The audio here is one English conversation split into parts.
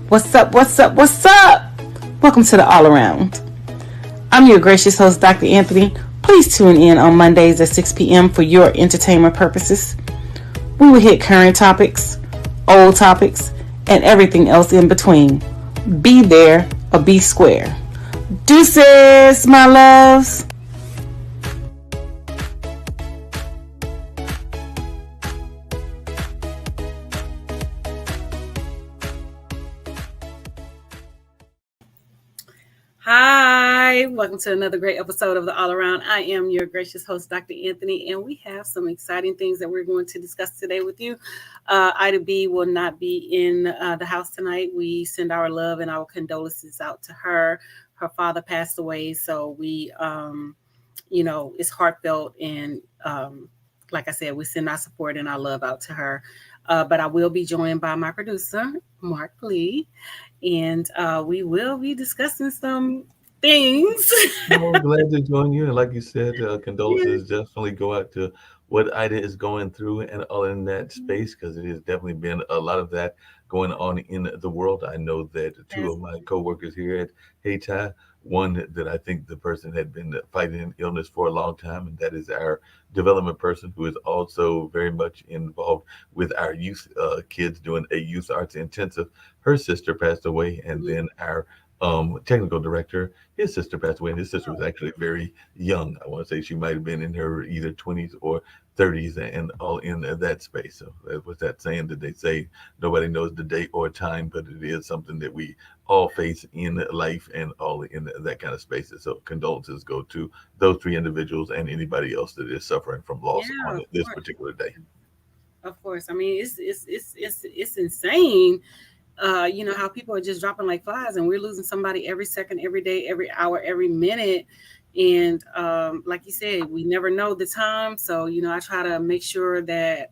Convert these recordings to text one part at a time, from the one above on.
What's up? What's up? What's up? Welcome to the All Around. I'm your gracious host, Dr. Anthony. Please tune in on Mondays at 6 p.m. for your entertainment purposes. We will hit current topics, old topics, and everything else in between. Be there or be square. Deuces, my loves. Hi, welcome to another great episode of the All Around. I am your gracious host, Dr. Anthony, and we have some exciting things that we're going to discuss today with you. Ida B will not be in the house tonight. We send our love and our condolences out to her. Her father passed away, so we, it's heartfelt, and like I said, we send our support and our love out to her. But I will be joined by my producer, Mark Lee. And we will be discussing some things. I'm glad to join you. And like you said, condolences definitely go out to what Ida is going through and all in that space, because it has definitely been a lot of that going on in the world. I know that two of my coworkers here at HeyTi, one that I think the person had been fighting an illness for a long time, and that is our development person who is also very much involved with our youth kids doing a youth arts intensive. Her sister passed away, and then our technical director, his sister passed away, and his sister was actually very young. I want to say she might have been in her either 20s or 30s and all in that space. So that was that saying that they say nobody knows the date or time, but it is something that we all face in life and all in that kind of spaces. So condolences go to those three individuals and anybody else that is suffering from loss on this particular day. Of course. I mean, it's insane. How people are just dropping like flies, and we're losing somebody every second, every day, every hour, every minute. And like you said, we never know the time. So, I try to make sure that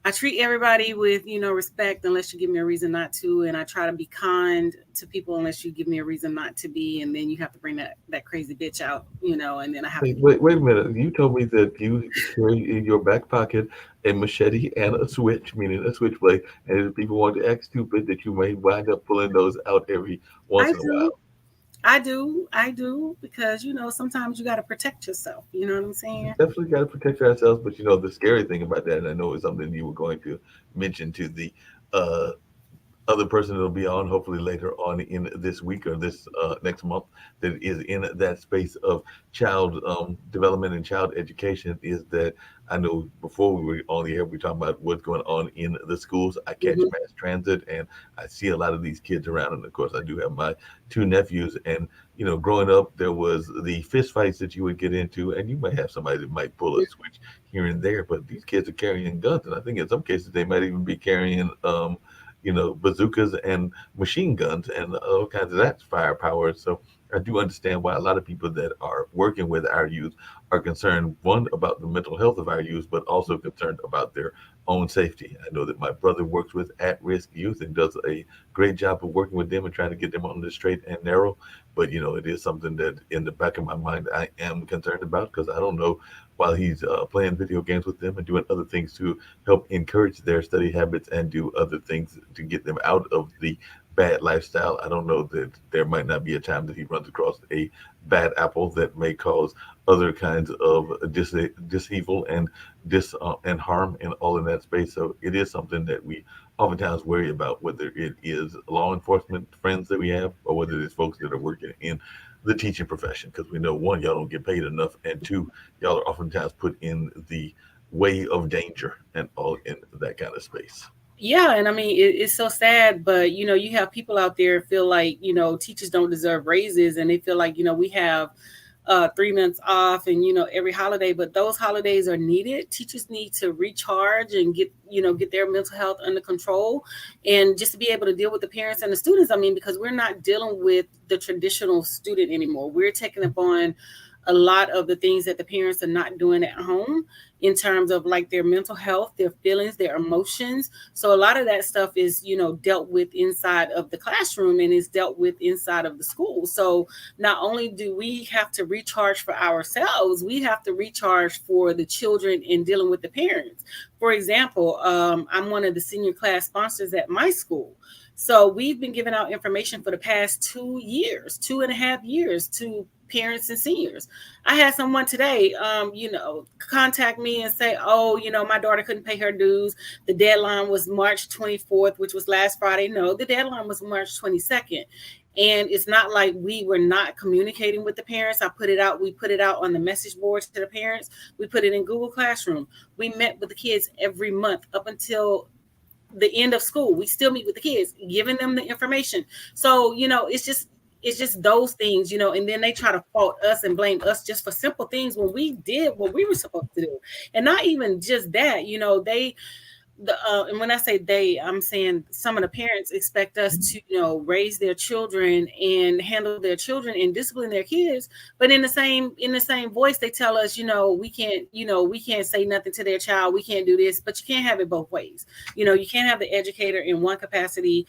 I treat everybody with, respect, unless you give me a reason not to. And I try to be kind to people unless you give me a reason not to be. And then you have to bring that crazy bitch out, and then I have to. Wait a minute. You told me that you carry in your back pocket a machete and a switch, meaning a switchblade. And if people want to act stupid, that you may wind up pulling those out every once in a while. I do, because, sometimes you got to protect yourself. You know what I'm saying? Definitely got to protect ourselves. But, the scary thing about that, and I know it's something you were going to mention to the uh, other person that'll be on hopefully later on in this week or this next month, that is in that space of child development and child education, is that I know before we were on the air, we talking about what's going on in the schools. I catch mass transit, and I see a lot of these kids around. And of course, I do have my two nephews. And, growing up, there was the fist fights that you would get into, and you might have somebody that might pull a switch here and there. But these kids are carrying guns. And I think in some cases, they might even be carrying bazookas and machine guns and all kinds of that firepower. So I do understand why a lot of people that are working with our youth are concerned, one, about the mental health of our youth, but also concerned about their own safety. I know that my brother works with at-risk youth and does a great job of working with them and trying to get them on the straight and narrow. But, it is something that in the back of my mind, I am concerned about, because I don't know, while he's playing video games with them and doing other things to help encourage their study habits and do other things to get them out of the bad lifestyle, I don't know that there might not be a time that he runs across a bad apple that may cause other kinds of disevil and and harm and all in that space. So it is something that we oftentimes worry about, whether it is law enforcement friends that we have or whether it's folks that are working in the teaching profession, because we know, one, y'all don't get paid enough, and two, y'all are oftentimes put in the way of danger and all in that kind of space. Yeah, and I mean, it's so sad, but you have people out there feel like teachers don't deserve raises, and they feel like we have 3 months off and every holiday, but those holidays are needed. Teachers need to recharge and get their mental health under control, and just to be able to deal with the parents and the students. I mean, because we're not dealing with the traditional student anymore. We're taking upon a lot of the things that the parents are not doing at home in terms of like their mental health, their feelings, their emotions. So a lot of that stuff is, dealt with inside of the classroom and is dealt with inside of the school. So not only do we have to recharge for ourselves, we have to recharge for the children in dealing with the parents. For example, I'm one of the senior class sponsors at my school. So we've been giving out information for the past 2 years, 2.5 years to parents and seniors. I had someone today, contact me and say, oh, my daughter couldn't pay her dues. The deadline was March 24th, which was last Friday. No, the deadline was March 22nd. And it's not like we were not communicating with the parents. We put it out on the message board to the parents. We put it in Google Classroom. We met with the kids every month up until the end of school. We still meet with the kids, giving them the information. So, it's just those things, and then they try to fault us and blame us just for simple things when we did what we were supposed to do. And not even just that, and when I say they, I'm saying some of the parents expect us to, raise their children and handle their children and discipline their kids. But in the same voice, they tell us, we can't say nothing to their child. We can't do this, but you can't have it both ways. You can't have the educator in one capacity,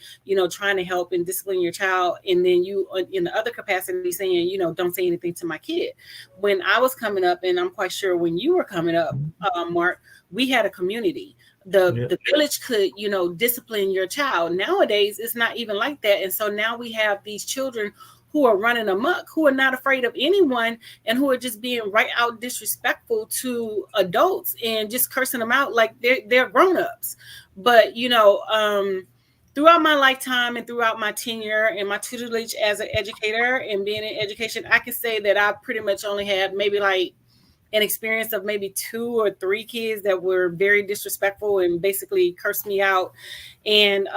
trying to help and discipline your child. And then you in the other capacity saying, don't say anything to my kid. When I was coming up, and I'm quite sure when you were coming up, Mark, we had a community. The village could, discipline your child. Nowadays, it's not even like that. And so now we have these children who are running amok, who are not afraid of anyone, and who are just being right out disrespectful to adults and just cursing them out like they're grown-ups. But, throughout my lifetime and throughout my tenure and my tutelage as an educator and being in education, I can say that I pretty much only had maybe like an experience of maybe 2 or 3 kids that were very disrespectful and basically cursed me out and,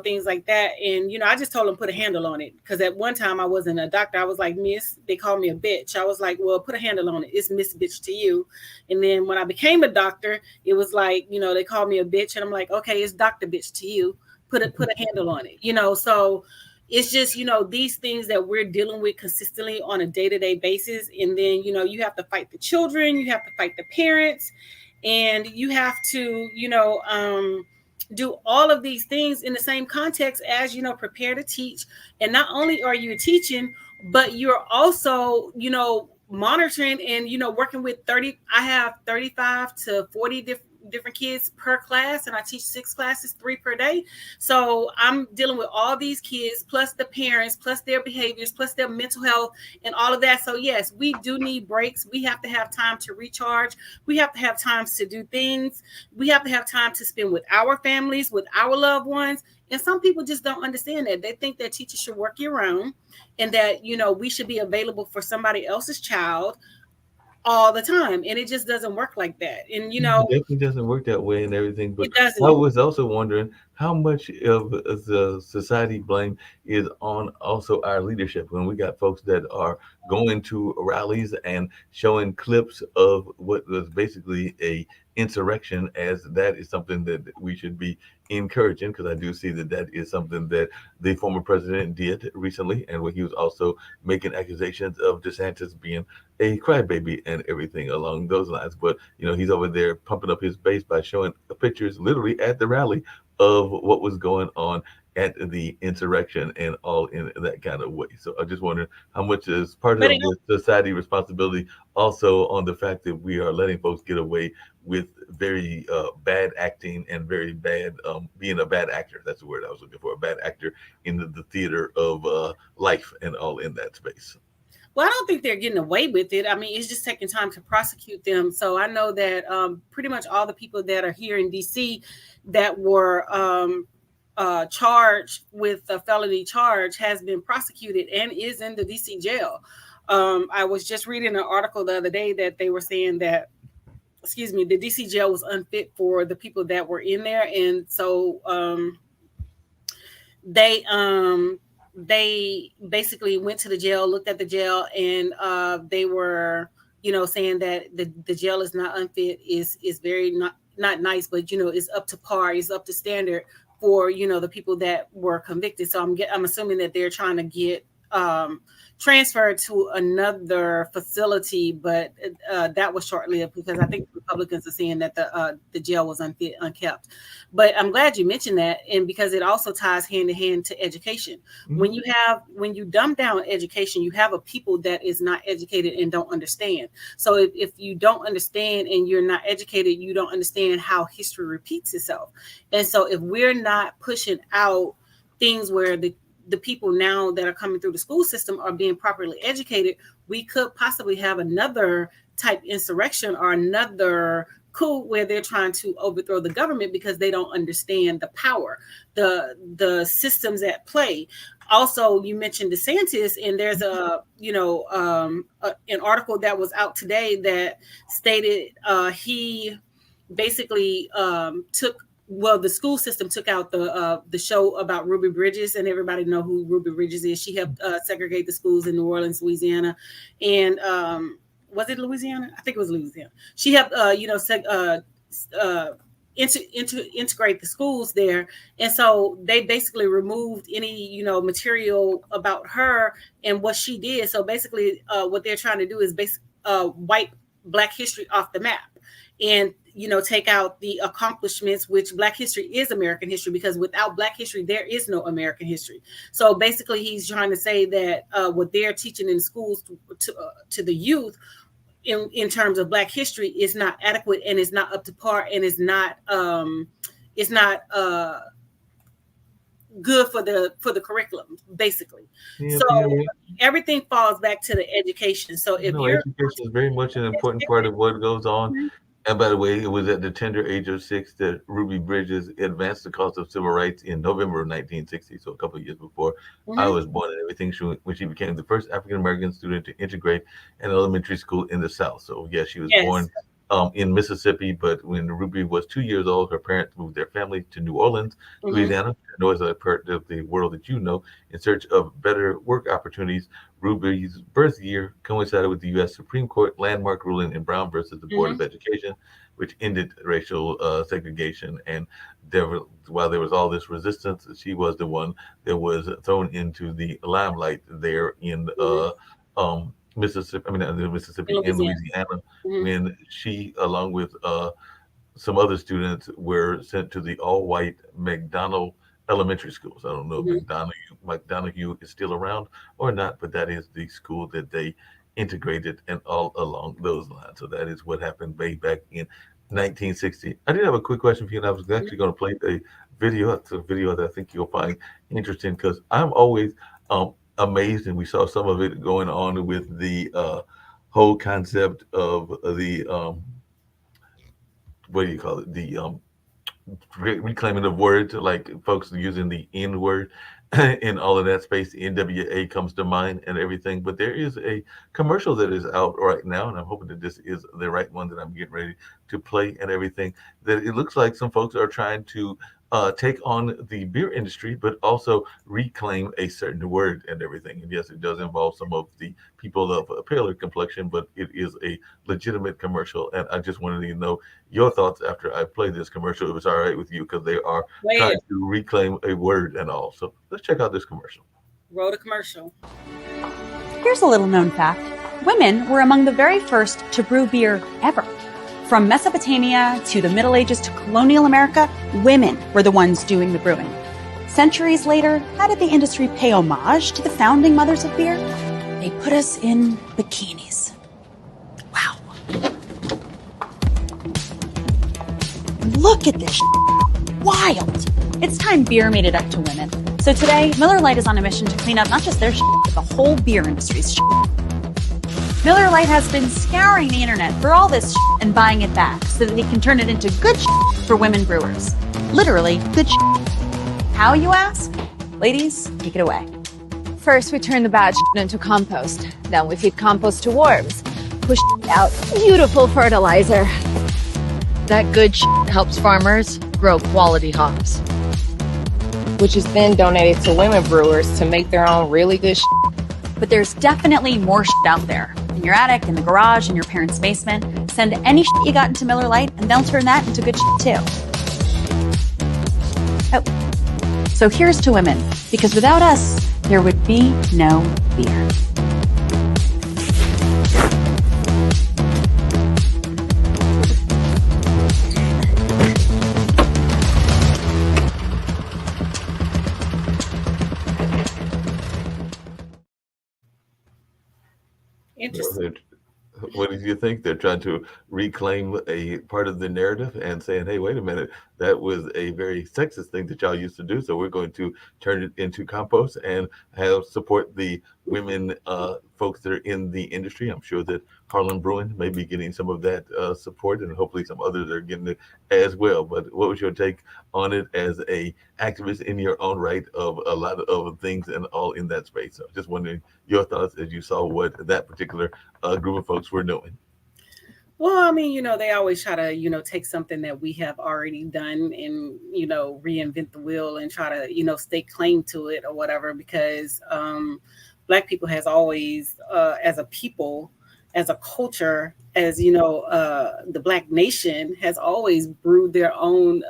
things like that. And, I just told them put a handle on it. Because at one time I wasn't a doctor. I was like, Miss, they called me a bitch. I was like, well, put a handle on it. It's Miss Bitch to you. And then when I became a doctor, it was like, they called me a bitch. And I'm like, okay, it's Dr. Bitch to you. Put a handle on it, so it's just, these things that we're dealing with consistently on a day-to-day basis. And then, you have to fight the children, you have to fight the parents, and you have to, do all of these things in the same context as, prepare to teach. And not only are you teaching, but you're also, monitoring and, working with I have 35 to 40 different kids per class, and I teach 6 classes, 3 per day. So I'm dealing with all these kids, plus the parents, plus their behaviors, plus their mental health and all of that. So yes, we do need breaks. We have to have time to recharge. We have to have times to do things. We have to have time to spend with our families, with our loved ones. And some people just don't understand that. They think that teachers should work year round and that, we should be available for somebody else's child all the time, and it just doesn't work like that. And It definitely doesn't work that way and everything. But it doesn't. I was also wondering how much of the society blame is on also our leadership when we got folks that are going to rallies and showing clips of what was basically a insurrection, as that is something that we should be encouraging, because I do see that that is something that the former president did recently, and when he was also making accusations of DeSantis being a crybaby and everything along those lines. But he's over there pumping up his base by showing pictures literally at the rally of what was going on at the insurrection and all in that kind of way. So I just wonder how much is part of the society responsibility also on the fact that we are letting folks get away with very bad acting and very bad being a bad actor. That's the word I was looking for, a bad actor in the theater of life and all in that space. Well, I don't think they're getting away with it. I mean, it's just taking time to prosecute them. So I know that pretty much all the people that are here in DC that were charged with a felony charge has been prosecuted and is in the DC jail. I was just reading an article the other day that they were saying that, the DC jail was unfit for the people that were in there. And so they basically went to the jail, looked at the jail, and they were, saying that the jail is not unfit, is very not nice, but is up to par, is up to standard for the people that were convicted. So I'm assuming that they're trying to get transferred to another facility, but that was short-lived because I think Republicans are saying that the jail was unkept. But I'm glad you mentioned that, and because it also ties hand in hand to education. Mm-hmm. When you dumb down education, you have a people that is not educated and don't understand. So if you don't understand and you're not educated, you don't understand how history repeats itself. And so if we're not pushing out things where the people now that are coming through the school system are being properly educated, we could possibly have another type insurrection or another coup where they're trying to overthrow the government because they don't understand the power, the systems at play. Also, you mentioned DeSantis, and there's an article that was out today that stated he basically the school system took out the show about Ruby Bridges, and everybody know who Ruby Bridges is. She helped segregate the schools in New Orleans, Louisiana, and was it Louisiana? I think it was Louisiana. She helped integrate the schools there, and so they basically removed any material about her and what she did. So basically, what they're trying to do is wipe Black history off the map, and take out the accomplishments, which Black history is American history, because without Black history, there is no American history. So basically, he's trying to say that what they're teaching in schools to the youth in terms of Black history is not adequate and is not up to par and is not good for the curriculum, basically. Everything falls back to the education. So if education is very much an important part of what goes on. Mm-hmm. And by the way, it was at the tender age of 6 that Ruby Bridges advanced the cause of civil rights in November of 1960, so a couple of years before I was born and everything, when she became the first African-American student to integrate an elementary school in the South. So, yes, she was born in Mississippi, but when Ruby was 2 years old, her parents moved their family to New Orleans, Louisiana, a part of the world that in search of better work opportunities. Ruby's birth year coincided with the U.S. Supreme Court landmark ruling in Brown versus the Board of Education, which ended racial segregation. And while there was all this resistance, she was the one that was thrown into the limelight there in Mississippi and Louisiana, when she, along with some other students, were sent to the all-white McDonald Elementary Schools. I don't know if McDonough is still around or not, but that is the school that they integrated and all along those lines. So that is what happened way back in 1960. I did have a quick question for you, and I was actually going to play a video. It's a video that I think you'll find interesting, because I'm always amazed, and we saw some of it going on with the whole concept of the what do you call it? The reclaiming of words, like folks using the N word in all of that space. The NWA comes to mind and everything. But there is a commercial that is out right now, and I'm hoping that this is the right one that I'm getting ready to play and everything, that it looks like some folks are trying to take on the beer industry, but also reclaim a certain word and everything. And yes, it does involve some of the people of a paler complexion, but it is a legitimate commercial. And I just wanted to know your thoughts after I play this commercial. It was all right with you, because they are trying to reclaim a word and all. So let's check out this commercial. Roll the commercial. Here's a little known fact. Women were among the very first to brew beer ever. From Mesopotamia to the Middle Ages to colonial America, women were the ones doing the brewing. Centuries later, how did the industry pay homage to the founding mothers of beer? They put us in bikinis. Wow. Look at this wild. It's time beer made it up to women. So today, Miller Lite is on a mission to clean up not just their but the whole beer industry's Miller Lite has been scouring the internet for all this and buying it back so that they can turn it into good for women brewers. Literally, good How, you ask? Ladies, take it away. First, we turn the bad into compost. Then we feed compost to worms. Push out beautiful fertilizer. That good helps farmers grow quality hops, which is then donated to women brewers to make their own really good But there's definitely more out there. In your attic, in the garage, in your parents' basement. Send any you got into Miller Lite, and they'll turn that into good too. Oh, so here's to women, because without us, there would be no beer. What did you think? They're trying to reclaim a part of the narrative and saying, hey, wait a minute, that was a very sexist thing that y'all used to do. So we're going to turn it into compost and have support the women folks that are in the industry. I'm sure that Harlem Brewing may be getting some of that support, and hopefully some others are getting it as well. But what was your take on it as a activist in your own right of a lot of things and all in that space? So just wondering your thoughts as you saw what that particular group of folks were doing. Well, I mean, they always try to, take something that we have already done and, reinvent the wheel and try to, stake claim to it or whatever, because Black people has always, as a people, as a culture, as, the Black nation has always brewed their own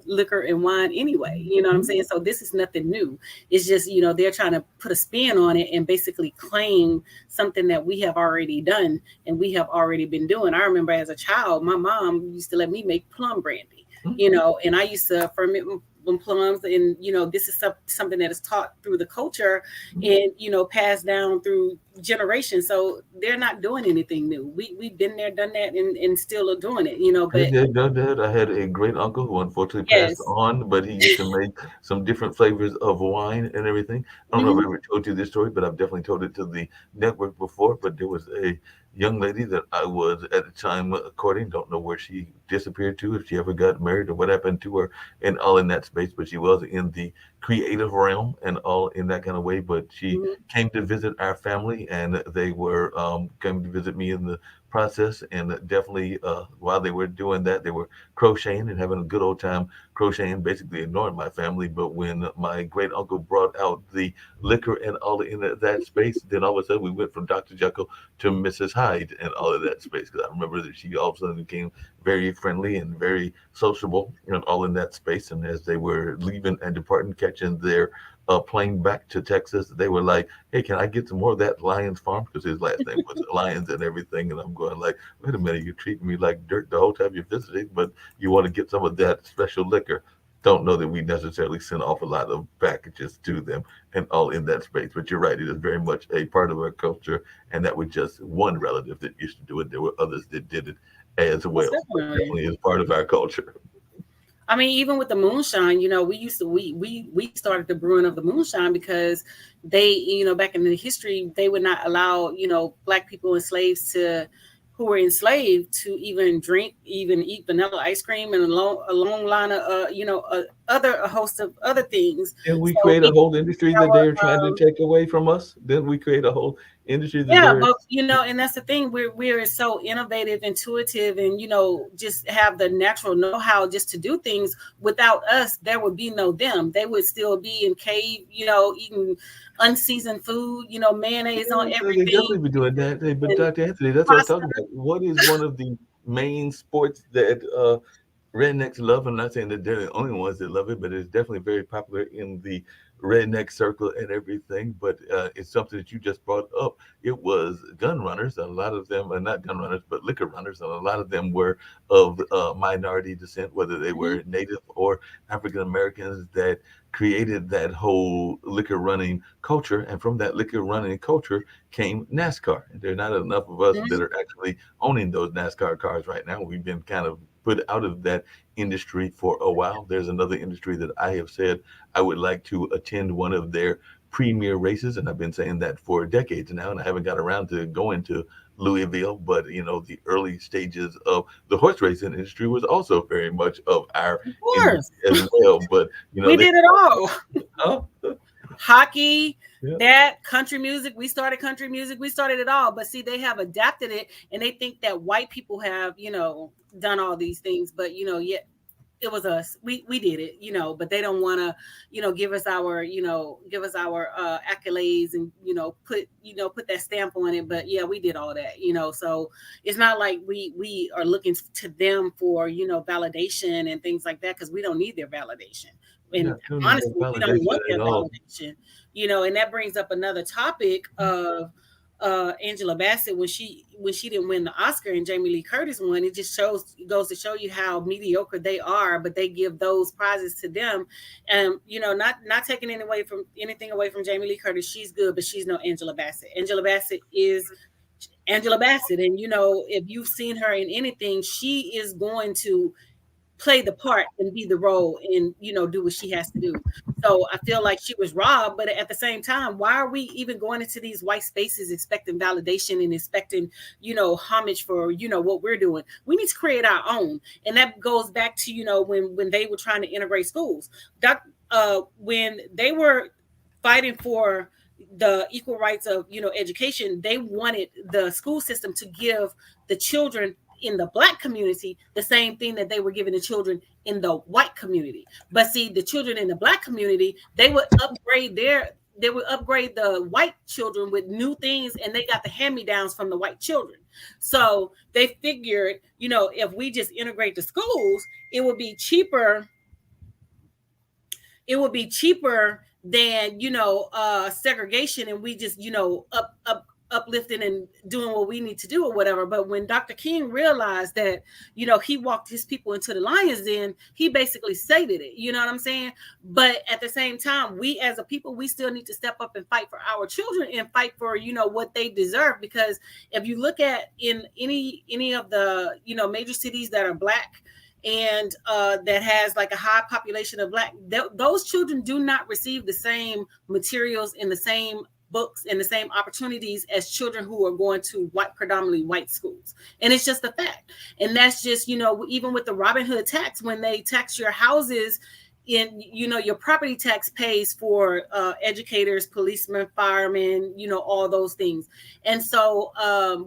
liquor and wine anyway. You know what I'm saying? So this is nothing new. It's just, they're trying to put a spin on it and basically claim something that we have already done and we have already been doing. I remember as a child, my mom used to let me make plum brandy, and I used to ferment plums, and this is something that is taught through the culture and passed down through generations. So they're not doing anything new. We've been there, done that, and still are doing it. But Yeah, done that. I had a great uncle who unfortunately passed yes. on, but he used to make some different flavors of wine and everything. I don't know if I ever told you this story, but I've definitely told it to the network before. But there was a young lady that I was at the time courting. Don't know where she disappeared to, if she ever got married or what happened to her, and all in that space. But she was in the creative realm and all in that kind of way. But she Mhm. came to visit our family, and they were came to visit me in the process. And definitely while they were doing that, they were crocheting and having a good old time crocheting, basically ignoring my family. But when my great uncle brought out the liquor and all in that space, then all of a sudden we went from Dr. Jekyll to Mrs. Hyde and all of that space, because I remember that she all of a sudden became very friendly and very sociable and all in that space. And as they were leaving and departing, catching their plane back to Texas, they were like, hey, can I get some more of that Lyons Farm? Because his last name was Lyons and everything. And I'm going like, wait a minute, you're treating me like dirt the whole time you're visiting, but you want to get some of that special liquor. Don't know that we necessarily send off a lot of packages to them and all in that space. But you're right, it is very much a part of our culture. And that was just one relative that used to do it. There were others that did it as Most well. But definitely. definitely is part of our culture. I mean, even with the moonshine, we used to we started the brewing of the moonshine because they, back in the history, they would not allow, Black people and slaves to who were enslaved to even drink, even eat vanilla ice cream and a long line of a host of other things. Didn't we So create a whole industry that our, they're trying to take away from us? Didn't we create a whole industry that yeah, they're but and that's the thing. We're so innovative, intuitive, and just have the natural know-how just to do things. Without us, there would be no them. They would still be in cave, eating unseasoned food, mayonnaise on so they everything definitely be doing that. Hey, but and Dr. Anthony, that's what I was pasta. talking about. What is one of the main sports that rednecks love? I'm not saying that they're the only ones that love it, but it's definitely very popular in the redneck circle and everything. But it's something that you just brought up. It was gun runners. A lot of them are not gun runners, but liquor runners. And a lot of them were of minority descent, whether they Mhm. were Native or African Americans, that created that whole liquor running culture. And from that liquor running culture came NASCAR. And there are not enough of us that are actually owning those NASCAR cars right now. We've been kind of put out of that industry for a while. There's another industry that I have said I would like to attend one of their premier races, and I've been saying that for decades now, and I haven't got around to going to Louisville. But the early stages of the horse racing industry was also very much of our Of industry course, as well. But we they did it all. oh, Hockey, yeah. that country music. We started country music. We started it all. But see, they have adapted it, and they think that white people have, done all these things. But yet it was us. We did it, But they don't want to, give us our accolades and put that stamp on it. But yeah, we did all that, So it's not like we are looking to them for validation and things like that, because we don't need their validation. Yeah, And I don't need no honestly, we don't validation want at their all. validation, And that brings up another topic of Angela Bassett when she didn't win the Oscar and Jamie Lee Curtis won. It just goes to show you how mediocre they are, but they give those prizes to them. And not taking anything away from Jamie Lee Curtis. She's good, but she's no Angela Bassett. Angela Bassett is Angela Bassett. And, if you've seen her in anything, she is going to play the part and be the role and, do what she has to do. So I feel like she was robbed, but at the same time, why are we even going into these white spaces expecting validation and expecting, homage for, what we're doing? We need to create our own. And that goes back to, when they were trying to integrate schools. When they were fighting for the equal rights of, education, they wanted the school system to give the children in the Black community the same thing that they were giving the children in the white community. But see, the children in the Black community, they would upgrade the white children with new things, and they got the hand-me-downs from the white children. So they figured, if we just integrate the schools, it would be cheaper. It would be cheaper than, segregation, and we just, uplifting and doing what we need to do or whatever. But when Dr. King realized that, he walked his people into the lion's den, he basically stated it, you know what I'm saying? But at the same time, we as a people, we still need to step up and fight for our children and fight for, what they deserve. Because if you look at in any of the, major cities that are Black and that has like a high population of Black, those children do not receive the same materials in the same books and the same opportunities as children who are going to predominantly white schools. And it's just a fact. And that's just, even with the Robin Hood tax, when they tax your houses, in, your property tax pays for educators, policemen, firemen, all those things. And so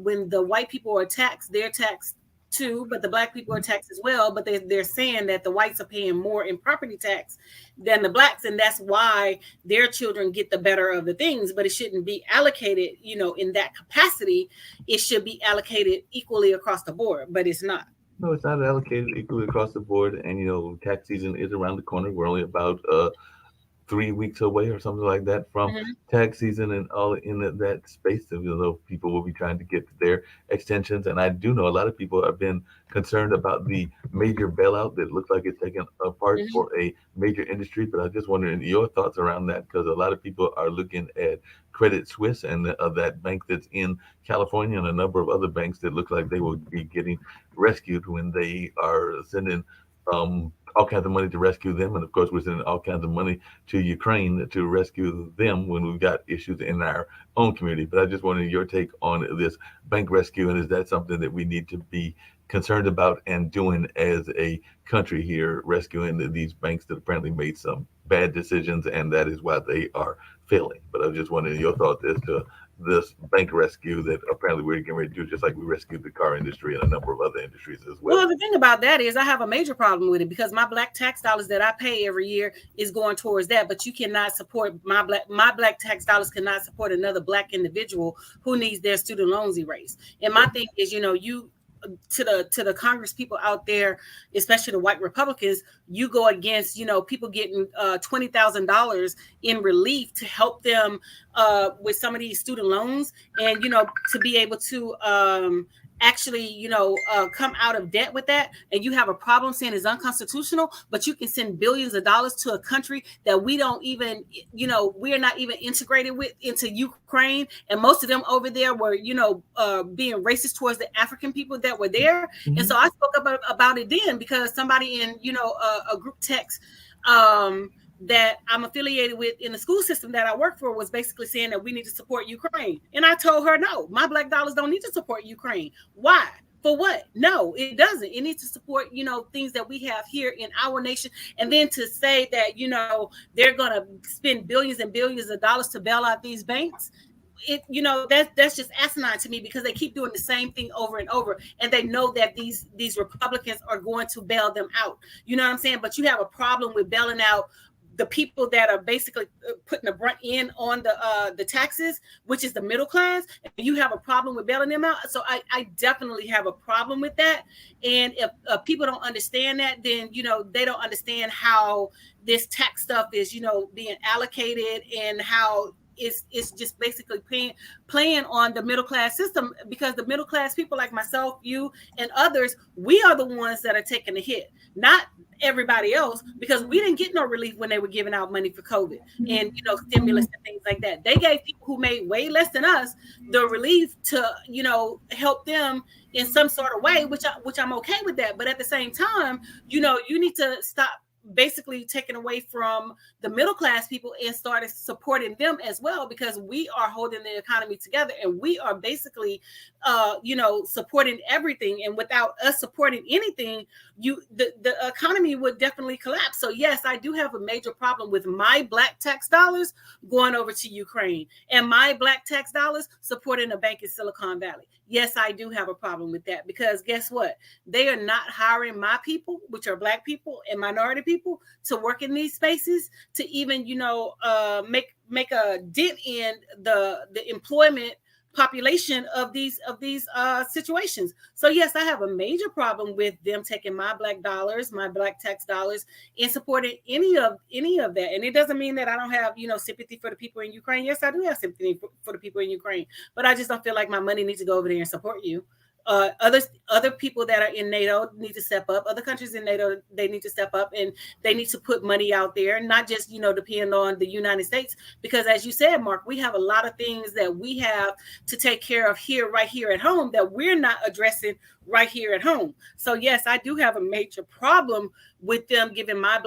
when the white people are taxed, they're taxed too, but the Black people are taxed as well. But they're saying that the whites are paying more in property tax than the Blacks, and that's why their children get the better of the things. But it shouldn't be allocated, in that capacity. It should be allocated equally across the board, but it's not. No, it's not allocated equally across the board. And, tax season is around the corner. We're only about 3 weeks away or something like that from tax season, and all in that space. So, people will be trying to get their extensions. And I do know a lot of people have been concerned about the major bailout that looks like it's taken apart for a major industry. But I just wondering your thoughts around that, because a lot of people are looking at Credit Suisse and that bank that's in California, and a number of other banks that look like they will be getting rescued when they are sending all kinds of money to rescue them. And of course, we're sending all kinds of money to Ukraine to rescue them when we've got issues in our own community. But I just wanted your take on this bank rescue. And is that something that we need to be concerned about and doing as a country here, rescuing these banks that apparently made some bad decisions, and that is why they are failing? But I was just wondering your thoughts as to this bank rescue that apparently we're getting ready to do, just like we rescued the car industry and a number of other industries as well. Well, the thing about that is I have a major problem with it, because my Black tax dollars that I pay every year is going towards that. But you cannot support my Black tax dollars cannot support another Black individual who needs their student loans erased. And my thing is, you to the Congress people out there, especially the white Republicans, you go against, people getting $20,000 in relief to help them with some of these student loans, and, to be able to actually, come out of debt with that. And you have a problem saying it's unconstitutional, but you can send billions of dollars to a country that we don't even, we are not even integrated with into Ukraine. And most of them over there were, being racist towards the African people that were there. And so I spoke about it then, because somebody in, a group text that I'm affiliated with in the school system that I work for was basically saying that we need to support Ukraine. And I told her, no, my Black dollars don't need to support Ukraine. Why? For what? No, it doesn't. It needs to support, things that we have here in our nation. And then to say that, they're going to spend billions and billions of dollars to bail out these banks, that's just asinine to me, because they keep doing the same thing over and over, and they know that these Republicans are going to bail them out. You know what I'm saying? But you have a problem with bailing out the people that are basically putting the brunt in on the taxes, which is the middle class. And you have a problem with bailing them out. So I definitely have a problem with that. And if people don't understand that, then, they don't understand how this tax stuff is, being allocated, and how it's just basically playing on the middle class system, because the middle class people like myself, you, and others, we are the ones that are taking the hit, not everybody else, because we didn't get no relief when they were giving out money for COVID and stimulus and things like that. They gave people who made way less than us the relief to help them in some sort of way, which I'm okay with that. But at the same time, you need to stop basically taking away from the middle class people and started supporting them as well, because we are holding the economy together and we are basically supporting everything. And without us supporting anything, the economy would definitely collapse. So yes, I do have a major problem with my black tax dollars going over to Ukraine and my black tax dollars supporting a bank in Silicon Valley. Yes, I do have a problem with that, because guess what? They are not hiring my people, which are black people and minority people, to work in these spaces to even, make a dent in the employment population of these situations. So yes, I have a major problem with them taking my black dollars, my black tax dollars, and supporting any of that. And it doesn't mean that I don't have sympathy for the people in Ukraine. Yes, I do have sympathy for the people in Ukraine, but I just don't feel like my money needs to go over there and support you. Other people that are in NATO need to step up. Other countries in NATO, they need to step up, and they need to put money out there, not just depend on the United States, because as you said, Mark, we have a lot of things that we have to take care of right here at home that we're not addressing right here at home. So yes, I do have a major problem with them giving my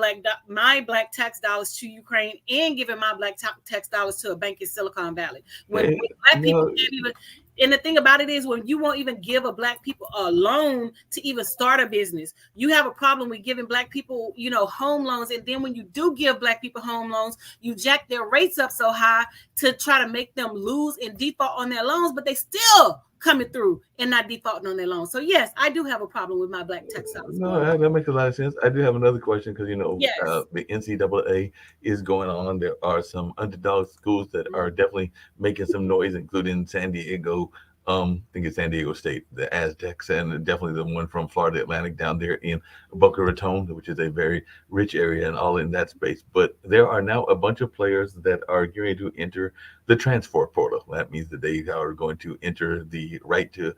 black tax dollars to Ukraine and giving my black tax dollars to a bank in Silicon Valley. When black people can't even. And the thing about it is, when you won't even give a black people a loan to even start a business, you have a problem with giving black people, home loans. And then when you do give black people home loans, you jack their rates up so high to try to make them lose and default on their loans, but they still coming through and not defaulting on their loans. So yes, I do have a problem with my black tax dollars. No, that makes a lot of sense. I do have another question, because Yes. The NCAA is going on. There are some underdog schools that are definitely making some noise, including San Diego. I think it's San Diego State, the Aztecs, and definitely the one from Florida Atlantic down there in Boca Raton, which is a very rich area and all in that space. But there are now a bunch of players that are going to enter the transfer portal. That means that they are going to enter the right to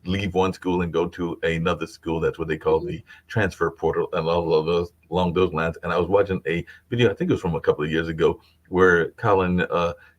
leave one school and go to another school. That's what they call the transfer portal, and all of those along those lines. And I was watching a video, I think it was from a couple of years ago, where Colin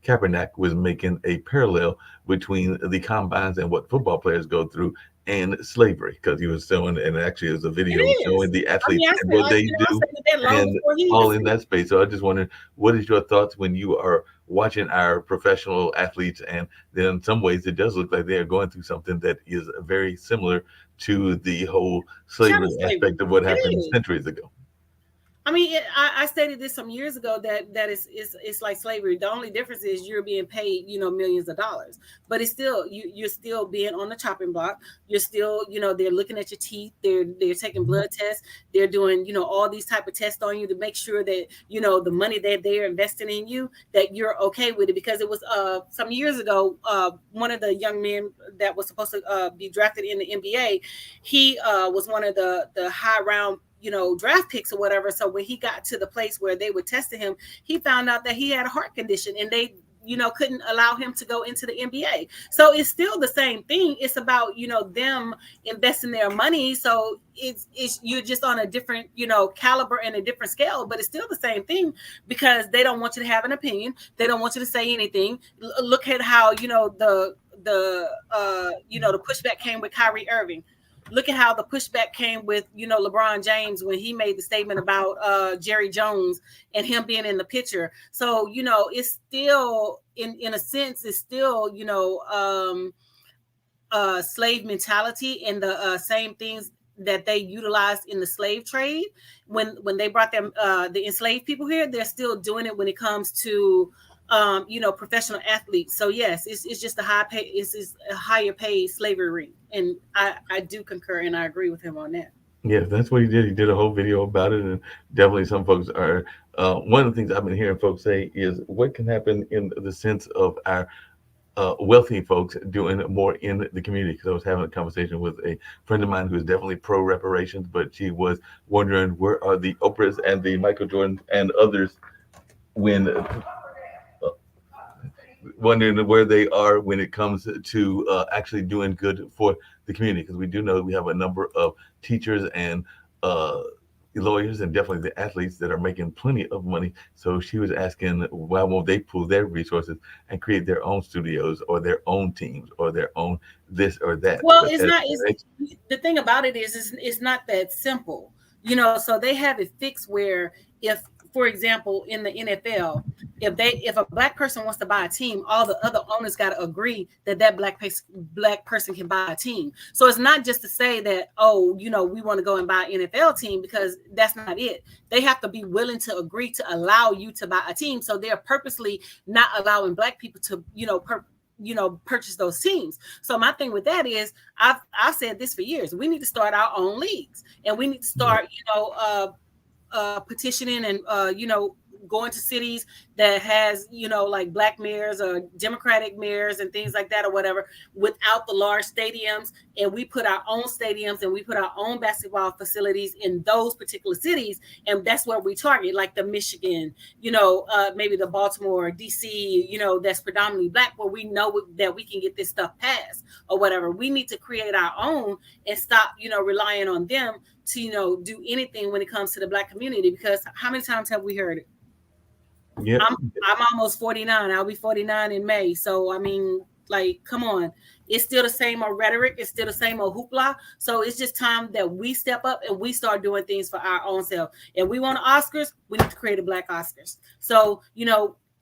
Kaepernick was making a parallel between the combines and what football players go through and slavery, because he was showing, and actually it was a video showing the athletes and what they do and all in that space. So I just wondered, what is your thoughts when you are watching our professional athletes? And then in some ways it does look like they are going through something that is very similar to the whole slavery aspect of what happened centuries ago. I mean, I stated this some years ago that it's like slavery. The only difference is you're being paid, millions of dollars, but it's still you're still being on the chopping block. You're still, they're looking at your teeth. They're taking blood tests. They're doing, all these type of tests on you to make sure that the money that they're investing in you, that you're okay with it. Because it was some years ago, one of the young men that was supposed to be drafted in the NBA, he was one of the high round draft picks or whatever. So when he got to the place where they were testing him, he found out that he had a heart condition, and they couldn't allow him to go into the NBA. So it's still the same thing. It's about them investing their money. So it's you're just on a different caliber and a different scale, but it's still the same thing, because they don't want you to have an opinion. They don't want you to say anything. Look at how the pushback came with Kyrie Irving. Look at how the pushback came with, LeBron James when he made the statement about Jerry Jones and him being in the picture. So, it's still, in a sense, it's still, slave mentality and the same things that they utilized in the slave trade. When they brought them, the enslaved people here, they're still doing it when it comes to professional athletes. So yes, it's just a higher paid slavery, and I do concur and I agree with him on that. Yeah, that's what he did. He did a whole video about it, and definitely some folks are. One of the things I've been hearing folks say is what can happen in the sense of our wealthy folks doing more in the community. Because I was having a conversation with a friend of mine who is definitely pro reparations, but she was wondering, where are the Oprahs and the Michael Jordans and others when wondering where they are when it comes to actually doing good for the community, because we do know we have a number of teachers and lawyers and definitely the athletes that are making plenty of money. So she was asking, why won't they pool their resources and create their own studios or their own teams or their own this or that? Well, But it's as- not. The thing about it is it's not that simple. So they have it fixed where if, for example, in the NFL, if a black person wants to buy a team, all the other owners got to agree that black person can buy a team. So it's not just to say that, we want to go and buy an NFL team, because that's not it. They have to be willing to agree to allow you to buy a team. So they're purposely not allowing black people to, purchase those teams. So my thing with that is, I've said this for years. We need to start our own leagues, and we need to start, petitioning and going to cities that has like black mayors or Democratic mayors and things like that or whatever, without the large stadiums, and we put our own stadiums and we put our own basketball facilities in those particular cities, and that's where we target, like the Michigan, maybe the Baltimore, DC, that's predominantly black, where we know that we can get this stuff passed or whatever. We need to create our own and stop relying on them to do anything when it comes to the black community, because how many times have we heard it? Yeah. I'm almost 49. I'll be 49 in May. So I mean, like, come on. It's still the same old rhetoric. It's still the same old hoopla. So it's just time that we step up and we start doing things for our own self. If we want Oscars, we need to create a black Oscars. So,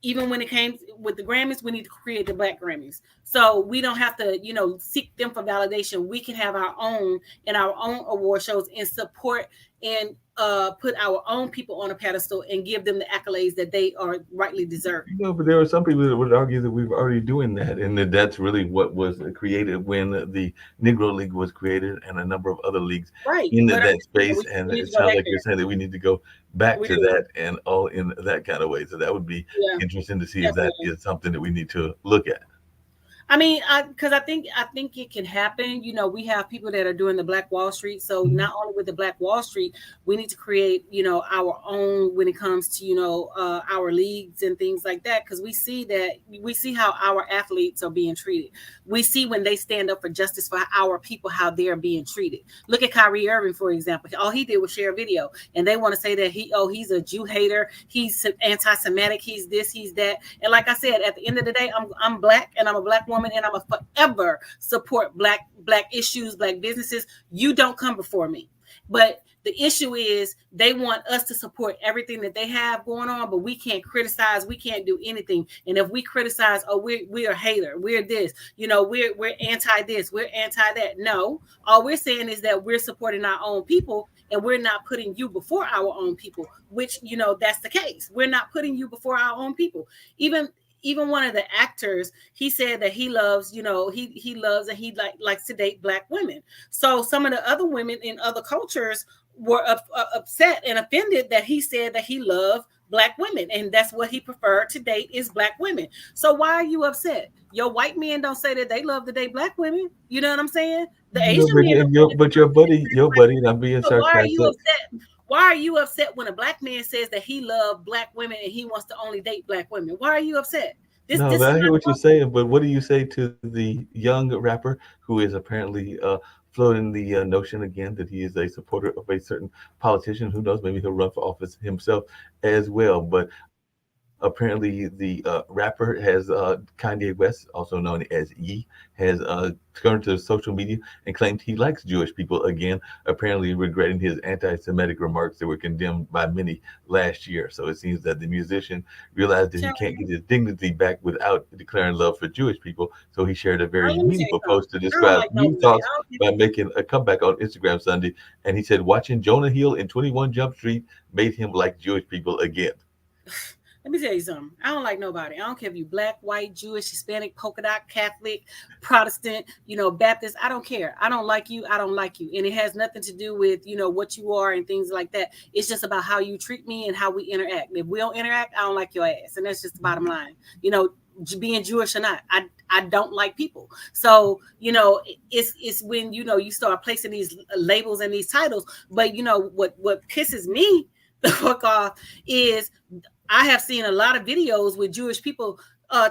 even when it came with the Grammys, we need to create the black Grammys. So we don't have to, seek them for validation. We can have our own and our own award shows and support and put our own people on a pedestal and give them the accolades that they are rightly deserved. But there are some people that would argue that we've already doing that, and that's really what was created when the Negro League was created, and a number of other leagues in that space. And it sounds like you're saying that we need to go back to that and all in that kind of way. So that would be interesting to see if that is something that we need to look at. I mean, because I think it can happen. We have people that are doing the Black Wall Street. So not only with the Black Wall Street, we need to create, our own when it comes to, our leagues and things like that. Because we see how our athletes are being treated. We see when they stand up for justice for our people, how they're being treated. Look at Kyrie Irving, for example. All he did was share a video, and they want to say that he's a Jew hater. He's anti-Semitic. He's this, he's that. And like I said, at the end of the day, I'm black and I'm a black woman, and I'm a forever support black issues, black businesses. You don't come before me. But the issue is they want us to support everything that they have going on, but we can't criticize. We can't do anything. And if we criticize, we're a hater. We're this, we're anti this, we're anti that. No, all we're saying is that we're supporting our own people, and we're not putting you before our own people, which, that's the case. We're not putting you before our own people. Even one of the actors, he said that he loves, he loves and he likes to date black women. So some of the other women in other cultures were upset and offended that he said that he loved black women, and that's what he preferred to date is black women. So why are you upset? Your white men don't say that they love to date black women. You know what I'm saying? The Asian men. But your buddy, and I'm being sarcastic. Why are you upset? Why are you upset when a black man says that he loves black women and he wants to only date black women? Why are you upset? I hear what you're saying, but what do you say to the young rapper who is apparently floating the notion again that he is a supporter of a certain politician? Who knows? Maybe he'll run for office himself as well. But apparently the rapper has Kanye West, also known as Ye, has turned to social media and claimed he likes Jewish people again, apparently regretting his anti-Semitic remarks that were condemned by many last year. So it seems that the musician realized that he can't get his dignity back without declaring love for Jewish people. So he shared a very meaningful post to describe new thoughts by making a comeback on Instagram Sunday. And he said, watching Jonah Hill in 21 Jump Street made him like Jewish people again. Let me tell you something. I don't like nobody. I don't care if you black, white, Jewish, Hispanic, polka dot, Catholic, Protestant, Baptist. I don't care. I don't like you. I don't like you. And it has nothing to do with, what you are and things like that. It's just about how you treat me and how we interact. If we don't interact, I don't like your ass. And that's just the bottom line. Being Jewish or not, I don't like people. So, it's when, you start placing these labels and these titles. But, what pisses me the fuck off is I have seen a lot of videos with Jewish people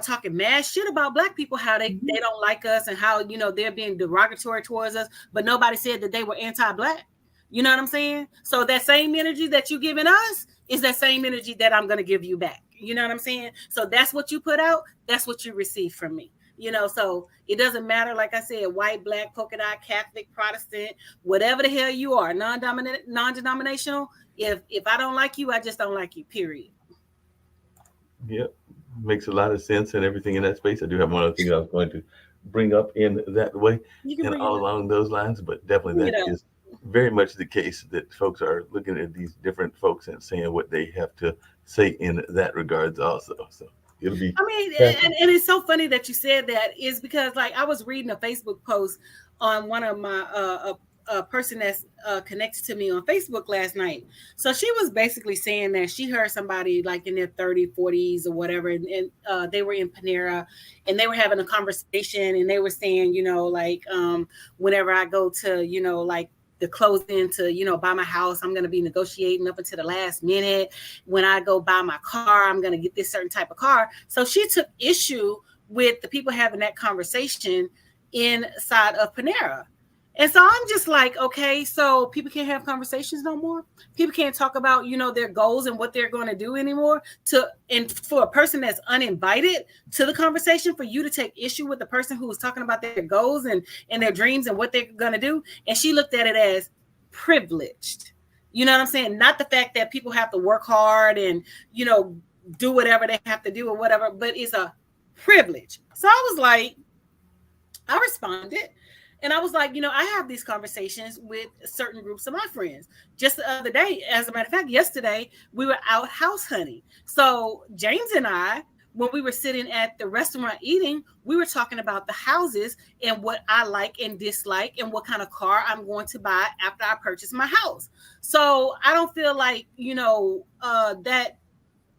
talking mad shit about Black people, how they don't like us and how, you know, they're being derogatory towards us, but nobody said that they were anti-Black. You know what I'm saying? So that same energy that you giving us is that same energy that I'm going to give you back. You know what I'm saying? So that's what you put out. That's what you receive from me. You know, so it doesn't matter, like I said, white, Black, polka dot, Catholic, Protestant, whatever the hell you are, non-denominational. If I don't like you, I just don't like you, period. Yep. Makes a lot of sense and everything in that space. I do have one other thing I was going to bring up in that way and all along those lines, but definitely that is very much the case, that folks are looking at these different folks and saying what they have to say in that regards also. So it'll be, I mean, and it's so funny that you said that, is because, like, I was reading a Facebook post on one of my a person that's connected to me on Facebook last night. So she was basically saying that she heard somebody like in their 30s, 40s or whatever, and they were in Panera and they were having a conversation, and they were saying, you know, like, whenever I go to, you know, like the closing to, you know, buy my house, I'm going to be negotiating up until the last minute. When I go buy my car, I'm going to get this certain type of car. So she took issue with the people having that conversation inside of Panera. And so I'm just like, okay, so people can't have conversations no more. People can't talk about, you know, their goals and what they're going to do anymore. And for a person that's uninvited to the conversation, for you to take issue with the person who was talking about their goals and their dreams and what they're going to do. And she looked at it as privileged. You know what I'm saying? Not the fact that people have to work hard and, you know, do whatever they have to do or whatever, but it's a privilege. So I was like, I responded. And I was like, you know, I have these conversations with certain groups of my friends. Just the other day, as a matter of fact, yesterday, we were out house hunting. So James and I, when we were sitting at the restaurant eating, we were talking about the houses and what I like and dislike and what kind of car I'm going to buy after I purchase my house. So I don't feel like, you know, that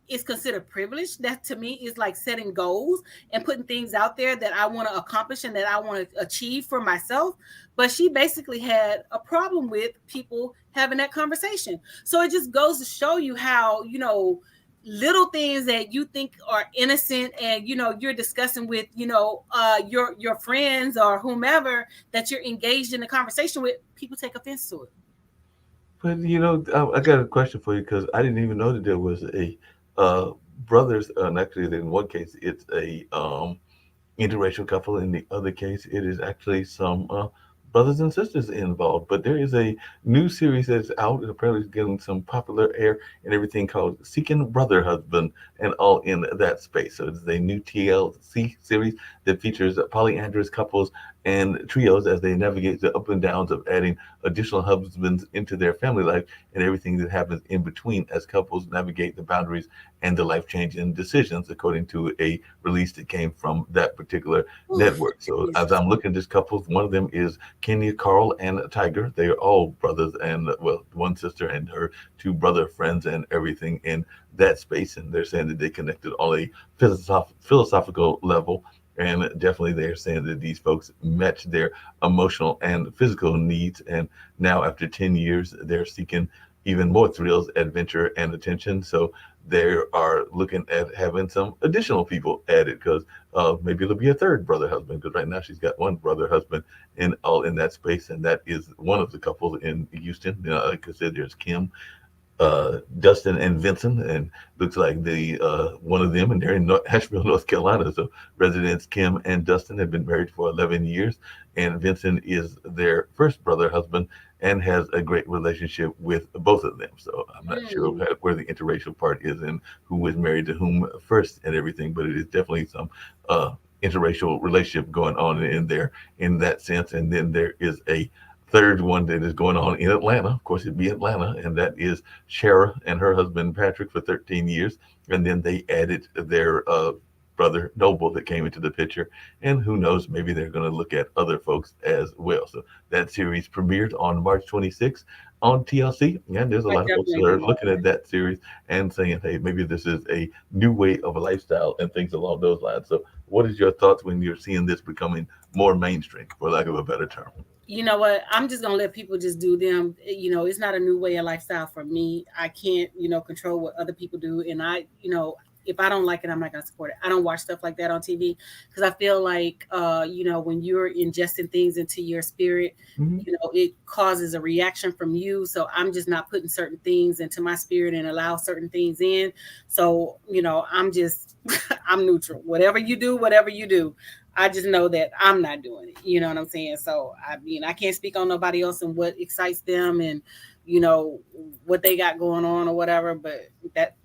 is considered privilege. That to me is like setting goals and putting things out there that I want to accomplish and that I want to achieve for myself. But she basically had a problem with people having that conversation. So it just goes to show you how, you know, little things that you think are innocent and, you know, you're discussing with, you know, your friends or whomever that you're engaged in a conversation with, people take offense to it. but you know, I got a question for you, because I didn't even know that there was a brothers, and actually in one case it's a interracial couple, in the other case it is actually some brothers and sisters involved. But there is a new series that's out and apparently is getting some popular air and everything, called Seeking Brother Husband, and all in that space. So it's a new TLC series that features polyandrous couples and trios as they navigate the up and downs of adding additional husbands into their family life and everything that happens in between as couples navigate the boundaries and the life-changing decisions, according to a release that came from that particular network. So as I'm looking at this couple, one of them is Kenya, Carl, and Tiger. They are all brothers, and well, one sister and her two brother friends and everything in that space. And they're saying that they connected on a philosophical level. And definitely they're saying that these folks met their emotional and physical needs. And now after 10 years, they're seeking even more thrills, adventure, and attention. So they are looking at having some additional people added, because maybe it'll be a third brother husband, because right now she's got one brother husband all in that space. And that is one of the couples in Houston. Like I said, there's Kim, Dustin, and Vincent, and looks like the one of them, and they're in Asheville, North Carolina. So residents Kim and Dustin have been married for 11 years, and Vincent is their first brother husband and has a great relationship with both of them. So I'm not sure where the interracial part is and who was married to whom first and everything, but it is definitely some interracial relationship going on in there in that sense. And then there is a third one that is going on in Atlanta. Of course, it'd be Atlanta, and that is Shara and her husband Patrick for 13 years. And then they added their brother Noble that came into the picture. And who knows, maybe they're going to look at other folks as well. So that series premiered on March 26th on TLC. And there's a lot of folks that are looking at that series and saying, hey, maybe this is a new way of a lifestyle and things along those lines. So what is your thoughts when you're seeing this becoming more mainstream, for lack of a better term? You know what? I'm just going to let people just do them. You know, it's not a new way of lifestyle for me. I can't, you know, control what other people do. And I, you know, if I don't like it, I'm not going to support it. I don't watch stuff like that on TV because I feel like, when you're ingesting things into your spirit, it causes a reaction from you. So I'm just not putting certain things into my spirit and allow certain things in. So, I'm just, I'm neutral. Whatever you do, I just know that I'm not doing it. You know what I'm saying? So, I can't speak on nobody else and what excites them and, what they got going on or whatever, but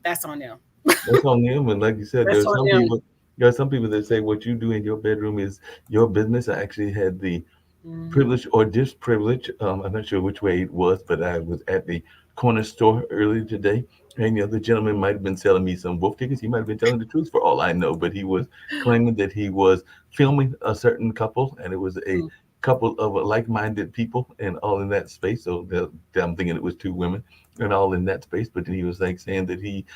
that's on them. That's on them. And like you said, That's on them. there are some people that say what you do in your bedroom is your business. I actually had the privilege or disprivilege. I'm not sure which way it was, but I was at the corner store earlier today. And the gentleman might have been selling me some wolf tickets. He might have been telling the truth for all I know, but he was claiming that he was filming a certain couple, and it was a couple of like-minded people and all in that space. So I'm thinking it was two women and all in that space. But then he was saying that he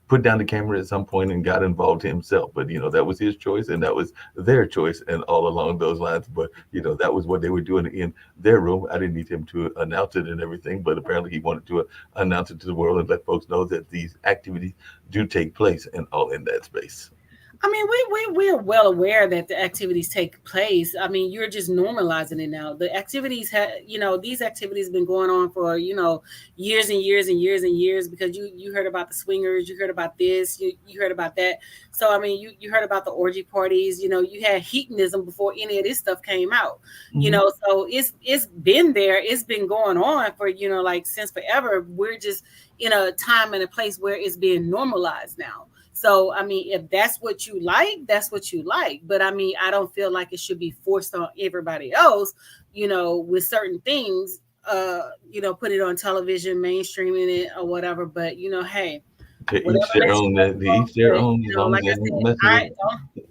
put down the camera at some point and got involved himself. But that was his choice and that was their choice and all along those lines. But that was what they were doing in their room. I didn't need him to announce it and everything, but apparently he wanted to announce it to the world and let folks know that these activities do take place and all in that space. I mean, we're well aware that the activities take place. I mean, you're just normalizing it now. The activities these activities have been going on for, years and years and years and years, because you heard about the swingers, you heard about this, you heard about that. So, I mean, you heard about the orgy parties, you had hedonism before any of this stuff came out, so it's been there. It's been going on for, since forever. We're just in a time and a place where it's being normalized now. So, I mean, if that's what you like, that's what you like. But I mean, I don't feel like it should be forced on everybody else, with certain things, put it on television, mainstreaming it or whatever. But, hey. To each their own. Like I said,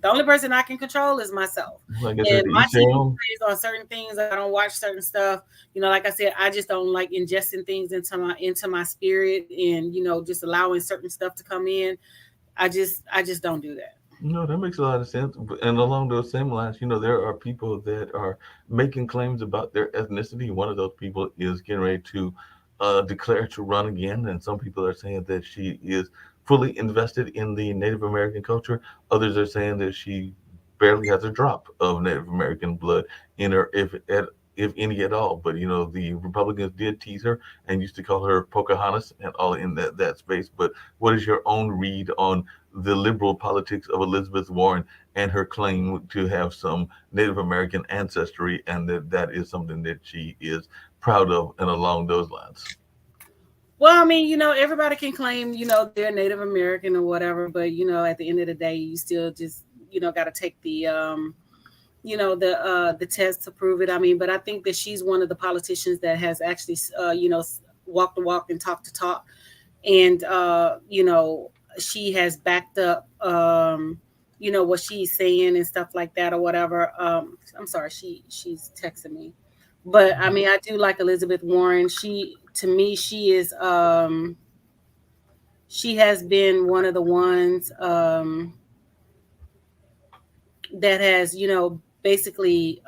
the only person I can control is myself. Like I said, and my TV plays on certain things. I don't watch certain stuff. Like I said, I just don't like ingesting things into my spirit and, just allowing certain stuff to come in. I just don't do that. No, that makes a lot of sense. And along those same lines, there are people that are making claims about their ethnicity. One of those people is getting ready to declare to run again. And some people are saying that she is fully invested in the Native American culture. Others are saying that she barely has a drop of Native American blood in her, if any at all. But the Republicans did tease her and used to call her Pocahontas and all in that space. But what is your own read on the liberal politics of Elizabeth Warren and her claim to have some Native American ancestry, and that is something that she is proud of and along those lines? Well, I mean, everybody can claim, they're Native American or whatever, but at the end of the day, you still just, got to take the the test to prove it. I mean, but I think that she's one of the politicians that has actually, walked the walk and talked the talk. And, she has backed up, what she's saying and stuff like that or whatever. I'm sorry, she's texting me. But, I mean, I do like Elizabeth Warren. To me, she is, she has been one of the ones that has, basically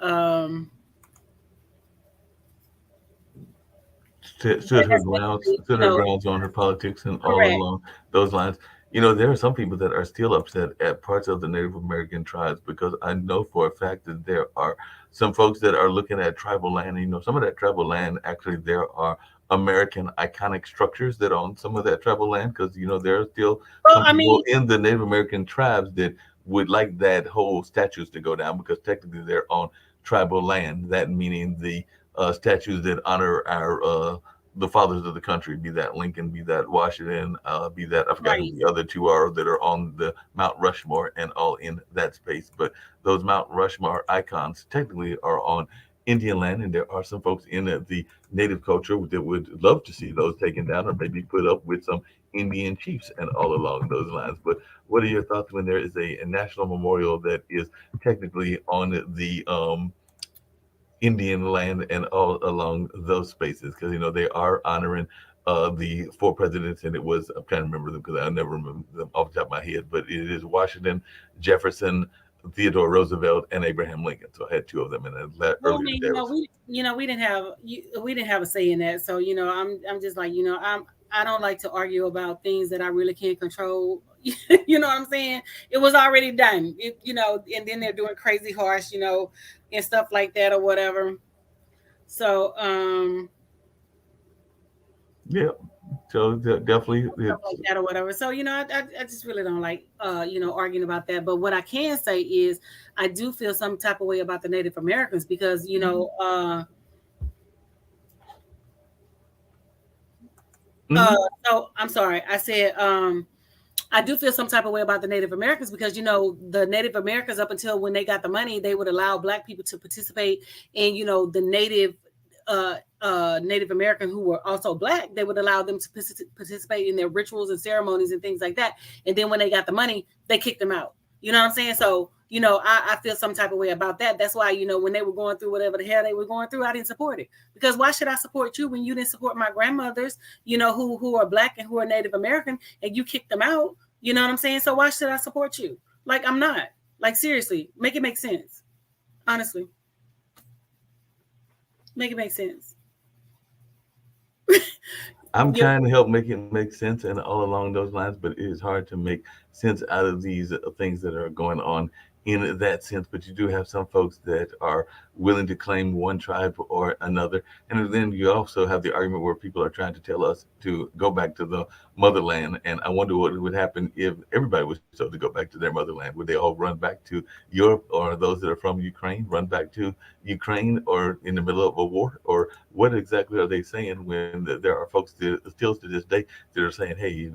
stood her grounds on her politics and all along those lines. There are some people that are still upset at parts of the Native American tribes, because I know for a fact that there are some folks that are looking at tribal land. Some of that tribal land, actually, there are American iconic structures that are on some of that tribal land, because there are still some people in the Native American tribes that would like that whole statues to go down, because technically they're on tribal land. That meaning the statues that honor our the fathers of the country, be that Lincoln, be that Washington, be that, I forgot who the other two are that are on the Mount Rushmore and all in that space. But those Mount Rushmore icons technically are on Indian land, and there are some folks in the native culture that would love to see those taken down or maybe put up with some Indian chiefs and all along those lines. But what are your thoughts when there is a national memorial that is technically on the Indian land and all along those spaces? Because they are honoring the four presidents, and it was, I'm trying to remember them because I never remember them off the top of my head, but it is Washington, Jefferson, Theodore Roosevelt, and Abraham Lincoln. So I had two of them in that earlier. We didn't have a say in that. So I'm just like, I don't like to argue about things that I really can't control. You know what I'm saying? It was already done. And then they're doing crazy harsh, and stuff like that or whatever. So, Yeah. So definitely, stuff like that or whatever. So, I just really don't like, arguing about that. But what I can say is I do feel some type of way about the Native Americans because, so I'm sorry. I said, I do feel some type of way about the Native Americans because, the Native Americans, up until when they got the money, they would allow Black people to participate in, the Native American who were also Black. They would allow them to participate in their rituals and ceremonies and things like that. And then when they got the money, they kicked them out. You know what I'm saying? So, I feel some type of way about that. That's why, when they were going through whatever the hell they were going through, I didn't support it. Because why should I support you when you didn't support my grandmothers, who are Black and who are Native American, and you kicked them out? You know what I'm saying? So why should I support you? Like, I'm not. Like, seriously, make it make sense. Honestly. Make it make sense. I'm trying to help make it make sense and all along those lines, but it is hard to make sense out of these things that are going on in that sense. But you do have some folks that are willing to claim one tribe or another. And then you also have the argument where people are trying to tell us to go back to the motherland. And I wonder what would happen if everybody was told to go back to their motherland. Would they all run back to Europe, or those that are from Ukraine run back to Ukraine, or in the middle of a war? Or what exactly are they saying when there are folks that still to this day that are saying, hey,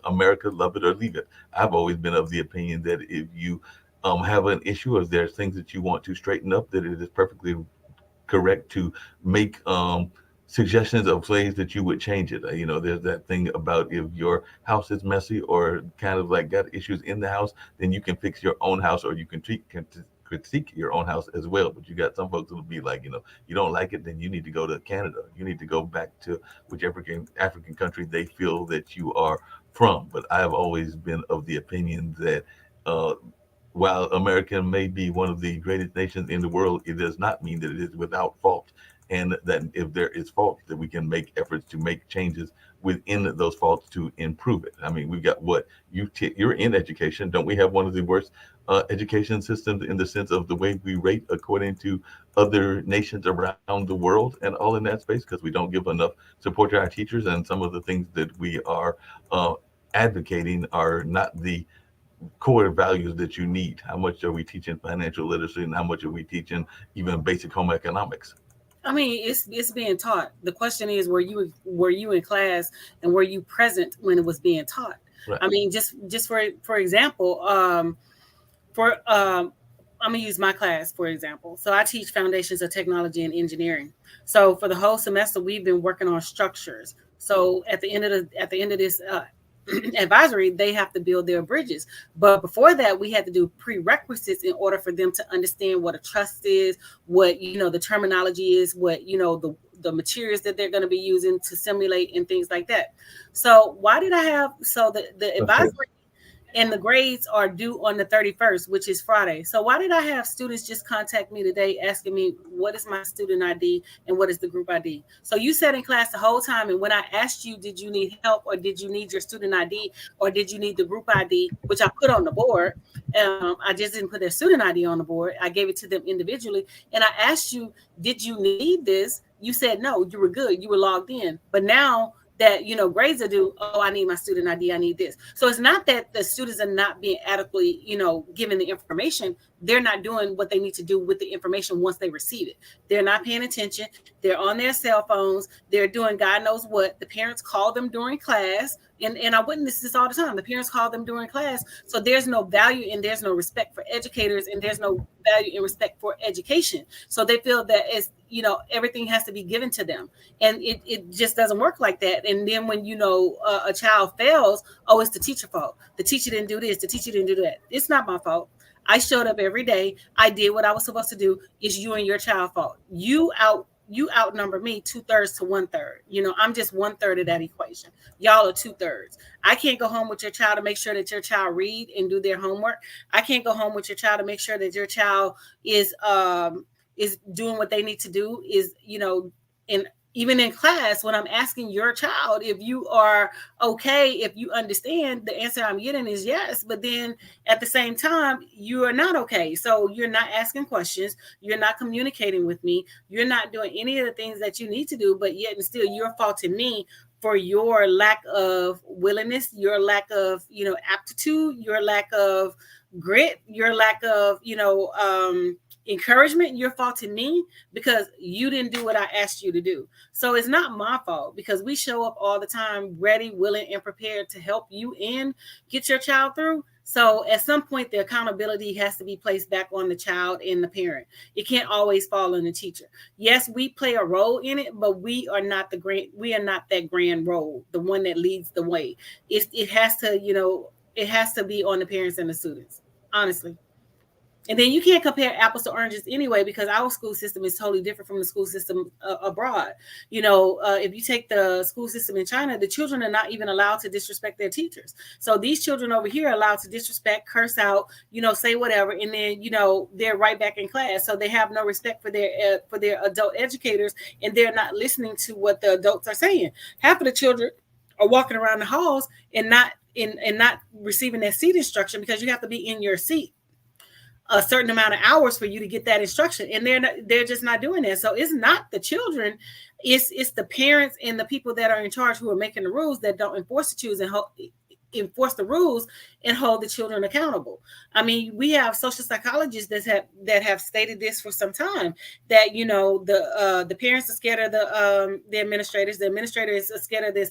America, love it or leave it? I've always been of the opinion that if you have an issue, or if there's things that you want to straighten up, that it is perfectly correct to make suggestions of ways that you would change it. There's that thing about if your house is messy or kind of like got issues in the house, then you can fix your own house, or you can critique your own house as well. But you got some folks who'll be like, you don't like it, then you need to go to Canada. You need to go back to whichever African country they feel that you are from. But I have always been of the opinion that while America may be one of the greatest nations in the world, it does not mean that it is without fault. And that if there is fault, that we can make efforts to make changes within those faults to improve it. I mean, we've got you're in education. Don't we have one of the worst education systems in the sense of the way we rate according to other nations around the world and all in that space? Because we don't give enough support to our teachers, and some of the things that we are advocating are not the core values that you need. How much are we teaching financial literacy, and how much are we teaching even basic home economics? I mean, it's being taught. The question is, were you in class, and were you present when it was being taught? Right. I mean, just for example, I'm gonna use my class for example. So I teach foundations of technology and engineering. So for the whole semester, we've been working on structures. So at the end of this advisory, they have to build their bridges. But before that, we had to do prerequisites in order for them to understand what a trust is, what the terminology is, what the materials that they're going to be using to simulate and things like that. So why did I have the advisory and the grades are due on the 31st, which is Friday. So why did I have students just contact me today asking me what is my student ID and what is the group ID? So you sat in class the whole time, and when I asked you, did you need help, or did you need your student ID, or did you need the group ID, which I put on the board? I just didn't put their student ID on the board. I gave it to them individually. And I asked you, did you need this? You said no, you were good. You were logged in. But now that grades are due, I need my student ID, I need this. So it's not that the students are not being adequately given the information. They're not doing what they need to do with the information once they receive it. They're not paying attention. They're on their cell phones. They're doing God knows what. The parents call them during class, and I witness this all the time. The parents call them during class. So there's no value and there's no respect for educators, and there's no value and respect for education. So they feel that everything has to be given to them, and it just doesn't work like that. And then when a child fails, it's the teacher's fault. The teacher didn't do this. The teacher didn't do that. It's not my fault. I showed up every day. I did what I was supposed to do. It's you and your child's fault. You outnumber me 2/3 to 1/3. I'm just 1/3 of that equation. Y'all are 2/3. I can't go home with your child to make sure that your child read and do their homework. I can't go home with your child to make sure that your child is doing what they need to do, is in even in class, when I'm asking your child if you are okay, if you understand, the answer I'm getting is yes. But then at the same time, you are not okay. So you're not asking questions. You're not communicating with me. You're not doing any of the things that you need to do. But yet and still, you're faulting me for your lack of willingness, your lack of, aptitude, your lack of grit, your lack of, encouragement. You're faulting me because you didn't do what I asked you to do. So it's not my fault, because we show up all the time ready, willing, and prepared to help you and get your child through. So at some point, the accountability has to be placed back on the child and the parent. It can't always fall on the teacher. Yes, we play a role in it, but we are not that grand role, the one that leads the way. It has to be on the parents and the students, honestly. And then you can't compare apples to oranges anyway, because our school system is totally different from the school system abroad. If you take the school system in China, the children are not even allowed to disrespect their teachers. So these children over here are allowed to disrespect, curse out, say whatever, and then they're right back in class. So they have no respect for their adult educators, and they're not listening to what the adults are saying. Half of the children are walking around the halls and not receiving that seat instruction, because you have to be in your seat a certain amount of hours for you to get that instruction, and they're just not doing that. So it's not the children, it's the parents and the people that are in charge who are making the rules that don't enforce the rules and hold the children accountable. I mean, we have social psychologists that have stated this for some time, that the parents are scared of the administrators, the administrators are scared of the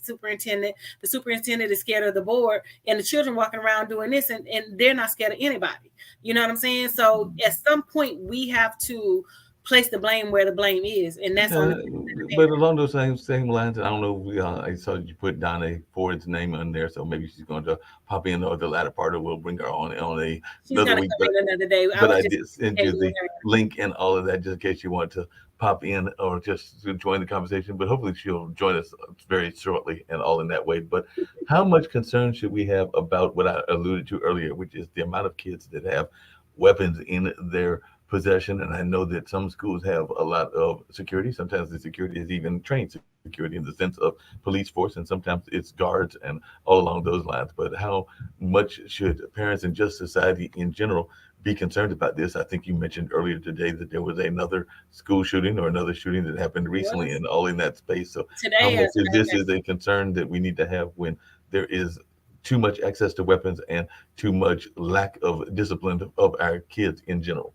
superintendent is scared of the board, and the children walking around doing this, and they're not scared of anybody. You know what I'm saying? So at some point, we have to place the blame where the blame is, and that's on but along those same lines, I don't know. I saw you put Donna Ford's name on there, so maybe she's going to pop in, or the latter part, or we'll bring her on another week. Another day. But I did send you the link and all of that, just in case you want to pop in or just to join the conversation. But hopefully she'll join us very shortly, and all in that way. But how much concern should we have about what I alluded to earlier, which is the amount of kids that have weapons in their possession? And I know that some schools have a lot of security. Sometimes the security is even trained security in the sense of police force, and sometimes it's guards and all along those lines. But how much should parents and just society in general be concerned about this? I think you mentioned earlier today that there was another school shooting or another shooting that happened recently, and all in that space. So how much of this is a concern that we need to have when there is too much access to weapons and too much lack of discipline of our kids in general?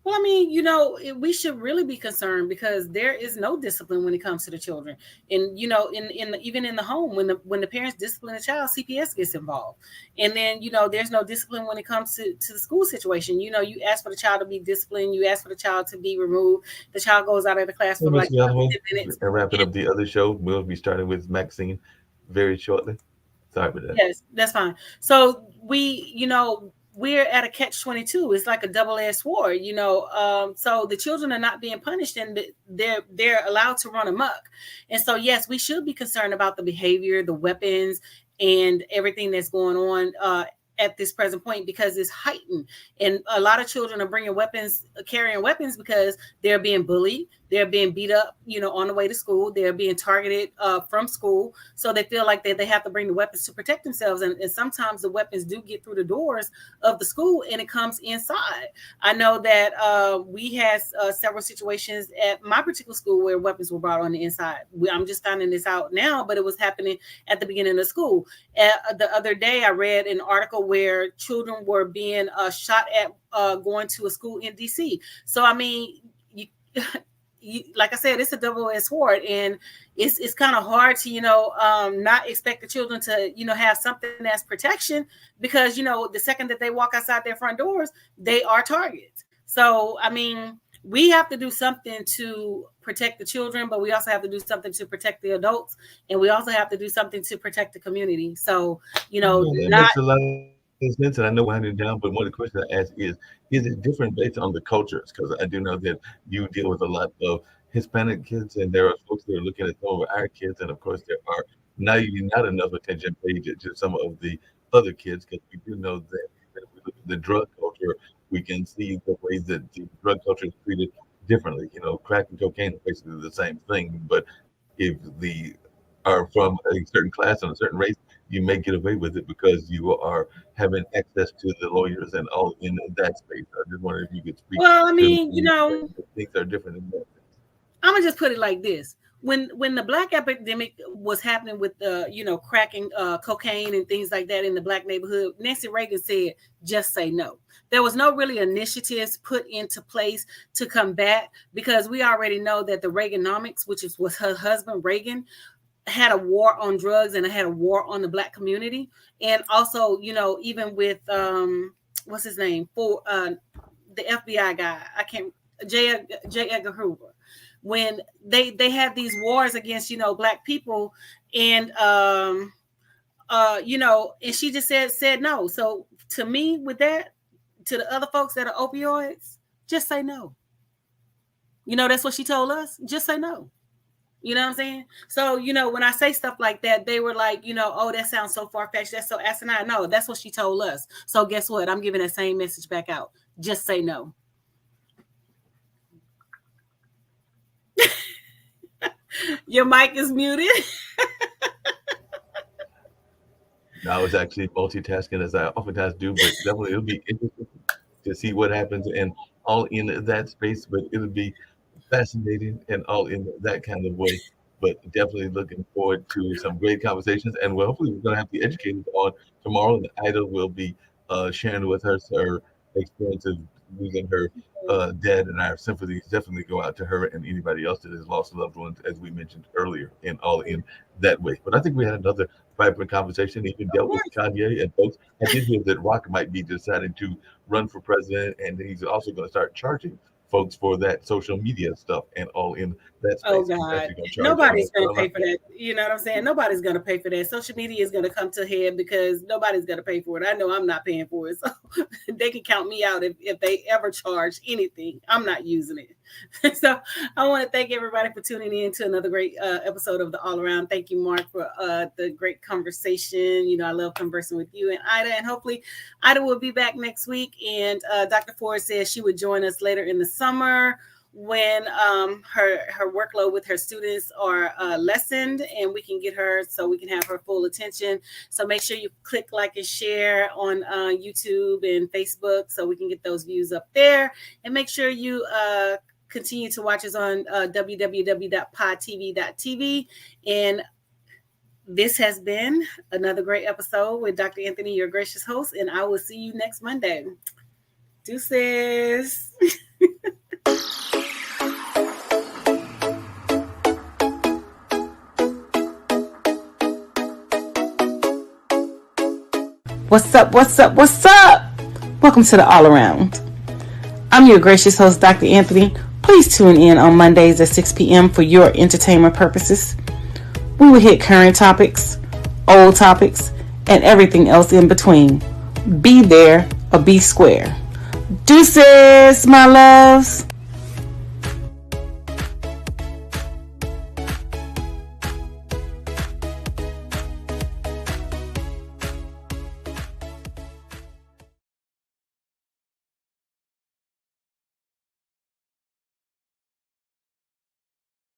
Well, I mean, we should really be concerned, because there is no discipline when it comes to the children. And, even in the home, when the parents discipline a child, CPS gets involved. And then, there's no discipline when it comes to the school situation. You ask for the child to be disciplined. You ask for the child to be removed. The child goes out of the class for like 10 minutes. And wrapping up the other show, we'll be starting with Maxine very shortly. Sorry about that. Yes, that's fine. So we're at a catch-22. It's like a double-edged sword, so the children are not being punished, and they're allowed to run amok. And so, yes, we should be concerned about the behavior, the weapons, and everything that's going on at this present point, because it's heightened. And a lot of children are carrying weapons because they're being bullied. They're being beat up, on the way to school. They're being targeted from school. So they feel like they have to bring the weapons to protect themselves. And sometimes the weapons do get through the doors of the school, and it comes inside. I know that we had several situations at my particular school where weapons were brought on the inside. I'm just finding this out now, but it was happening at the beginning of school. The other day, I read an article where children were being shot at going to a school in DC. So, I mean, like I said, it's a double-edged sword, and it's kind of hard to not expect the children to have something as protection, because the second that they walk outside their front doors, they are targets. So I mean, we have to do something to protect the children, but we also have to do something to protect the adults, and we also have to do something to protect the community. So makes a lot of sense, and I know we're handing down, but one of the questions I ask is it different based on the cultures? Because I do know that you deal with a lot of Hispanic kids, and there are folks that are looking at some of our kids, and of course there are not enough attention paid to some of the other kids, because we do know that if we look at the drug culture, we can see the ways that the drug culture is treated differently. You know, crack and cocaine are basically the same thing, but if they are from a certain class and a certain race, you may get away with it because you are having access to the lawyers and all in that space. I just wonder if you could speak Well, I to mean, you know, things are different in that. I'm gonna just put it like this: when the black epidemic was happening with the cracking cocaine and things like that in the black neighborhood, Nancy Reagan said, "Just say no." There was no really initiatives put into place to combat, because we already know that the Reaganomics, which was her husband Reagan, had a war on drugs and had a war on the black community, and also even with what's his name for the FBI guy, I can't J. Edgar Hoover. When they had these wars against black people, and and she just said no. So to me, with that, to the other folks that are opioids, just say no. That's what she told us. Just say no. You know what I'm saying? So when I say stuff like that, they were like, oh, that sounds so far-fetched, that's so asinine. No, that's what she told us. So guess what? I'm giving that same message back out. Just say no. Your mic is muted. I was actually multitasking, as I oftentimes do, but definitely it'll be interesting to see what happens and all in that space, but it'll be fascinating and all in that kind of way. But definitely looking forward to some great conversations, and hopefully we're going to have the educators on tomorrow, and Ida will be sharing with us her experiences losing her dad, and our sympathies definitely go out to her and anybody else that has lost loved ones, as we mentioned earlier, and all in that way. But I think we had another vibrant conversation. Even dealt with Kanye and folks. I did hear that Rock might be deciding to run for president, and he's also going to start charging folks for that social media stuff and all in that space. Oh God, nobody's going to pay for that. You know what I'm saying? Nobody's going to pay for that. Social media is going to come to head because nobody's going to pay for it. I know I'm not paying for it, so they can count me out if they ever charge anything. I'm not using it. So I want to thank everybody for tuning in to another great episode of the All Around. Thank you, Mark, for the great conversation. I love conversing with you and Ida, and hopefully Ida will be back next week. And Dr. Ford says she would join us later in the summer when her workload with her students are lessened, and we can get her so we can have her full attention. So make sure you click like and share on YouTube and Facebook so we can get those views up there, and make sure you continue to watch us on www.podtv.tv. And this has been another great episode with Dr. Anthony, your gracious host, and I will see you next Monday. Deuces. What's up? What's up? What's up? Welcome to the All Around. I'm your gracious host, Dr. Anthony. Please tune in on Mondays at 6 p.m. for your entertainment purposes. We will hit current topics, old topics, and everything else in between. Be there or be square. Deuces, my loves.